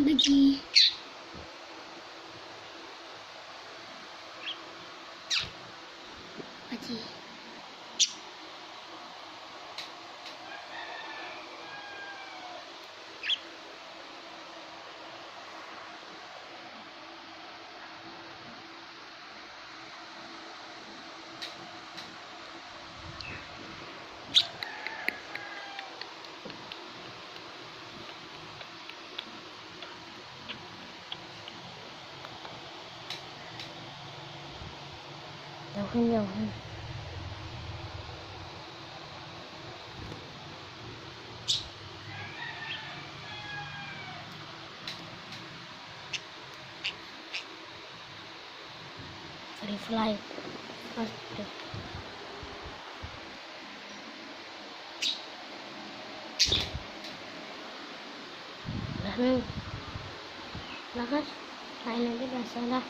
lagi. Aji. Jauhin. Free fly. Udah nih. Nah kan, lain aja udah salah.